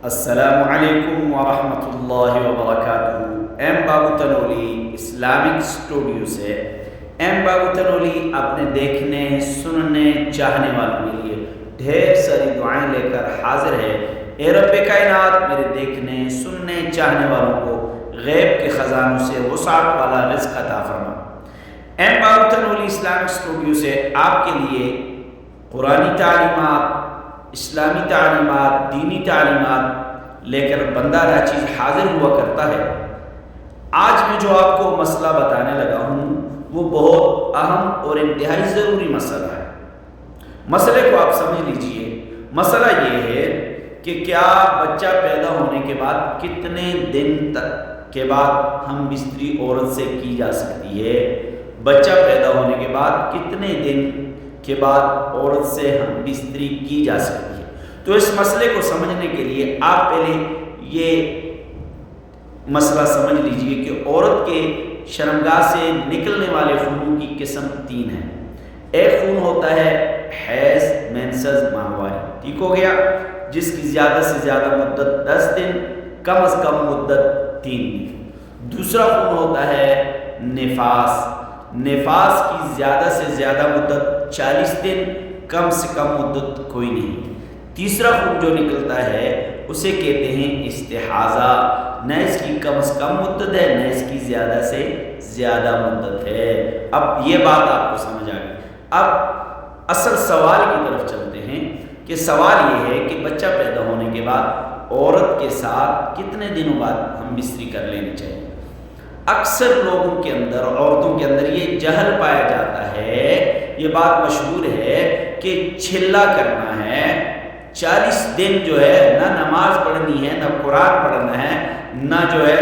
السلام علیکم ورحمۃ اللہ وبرکاتہ۔ ایم بابو تنولی اسلامک اسٹوڈیو سے ایم بابو تنولی اپنے دیکھنے سننے چاہنے والوں کے لیے ڈھیر ساری دعائیں لے کر حاضر ہے۔ اے رب کائنات، میرے دیکھنے سننے چاہنے والوں کو غیب کے خزانوں سے وسعت والا رزق عطا فرما۔ ایم بابو تنولی اسلامک اسٹوڈیو سے آپ کے لیے قرآنی تعلیمات، اسلامی تعلیمات، دینی تعلیمات لے کر بندہ ہر چیز حاضر ہوا کرتا ہے۔ آج میں جو آپ کو مسئلہ بتانے لگا ہوں وہ بہت اہم اور انتہائی ضروری مسئلہ ہے۔ مسئلے کو آپ سمجھ لیجئے۔ مسئلہ یہ ہے کہ کیا بچہ پیدا ہونے کے بعد کتنے دن تک کے بعد ہم بستری عورت سے کی جا سکتی ہے؟ بچہ پیدا ہونے کے بعد کتنے دن کے بعد عورت سے ہم بستری کی جا سکتی ہے؟ تو اس مسئلے کو سمجھنے کے لیے آپ پہلے یہ مسئلہ سمجھ لیجئے کہ عورت کے شرمگاہ سے نکلنے والے خونوں کی قسم 3 ہیں۔ ایک خون ہوتا ہے حیض، مینسز، ماہواری، ٹھیک ہو گیا، جس کی زیادہ سے زیادہ مدت 10 دن، کم از کم مدت 3 دن۔ دوسرا خون ہوتا ہے نفاس، نفاس کی زیادہ سے زیادہ مدت 40 دن، کم سے کم مدت کوئی نہیں۔ تیسرا خون جو نکلتا ہے اسے کہتے ہیں استحاضہ، نہ اس کی کم از کم مدت ہے نہ اس کی زیادہ سے زیادہ مدت ہے۔ اب یہ بات آپ کو سمجھ آ گئی۔ اب اصل سوال کی طرف چلتے ہیں کہ سوال یہ ہے کہ بچہ پیدا ہونے کے بعد عورت کے ساتھ کتنے دنوں بعد ہم بستری کر لینی چاہیے؟ اکثر لوگوں کے اندر، عورتوں کے اندر یہ جہل پایا جاتا ہے، یہ بات مشہور ہے کہ چھلا کرنا ہے، 40 دن جو ہے نہ نماز پڑھنی ہے، نہ قرآن پڑھنا ہے، نہ جو ہے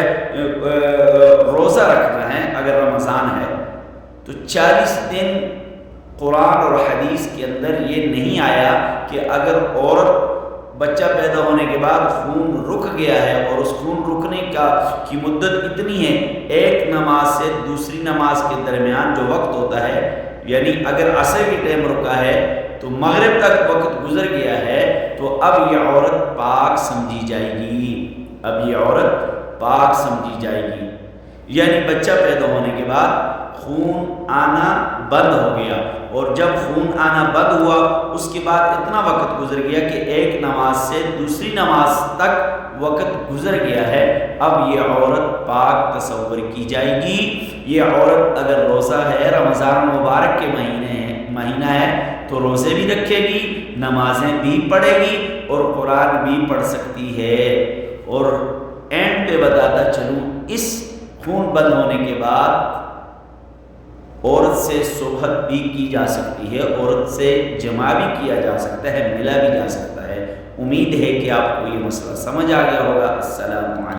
روزہ رکھنا ہے اگر رمضان ہے۔ تو 40 دن قرآن اور حدیث کے اندر یہ نہیں آیا کہ اگر عورت بچہ پیدا ہونے کے بعد خون رک گیا ہے اور اس خون رکنے کی مدت اتنی ہے، ایک نماز سے دوسری نماز کے درمیان جو وقت ہوتا ہے، یعنی اگر عصر کی ٹائم رکا ہے تو مغرب تک وقت گزر گیا ہے، تو اب یہ عورت پاک سمجھی جائے گی، اب یہ عورت پاک سمجھی جائے گی۔ یعنی بچہ پیدا ہونے کے بعد خون آنا بند ہو گیا، اور جب خون آنا بند ہوا اس کے بعد اتنا وقت گزر گیا کہ ایک نماز سے دوسری نماز تک وقت گزر گیا ہے، اب یہ عورت پاک تصور کی جائے گی۔ یہ عورت اگر روزہ ہے، رمضان مبارک کے مہینہ ہے، تو روزے بھی رکھے گی، نمازیں بھی پڑھے گی اور قرآن بھی پڑھ سکتی ہے۔ اور اینڈ پہ بتاتا چلوں، اس خون بند ہونے کے بعد عورت سے صحبت بھی کی جا سکتی ہے، عورت سے جماع بھی کیا جا سکتا ہے، ملا بھی جا سکتا ہے۔ امید ہے کہ آپ کو یہ مسئلہ سمجھ آ گیا ہوگا۔ السلام علیکم۔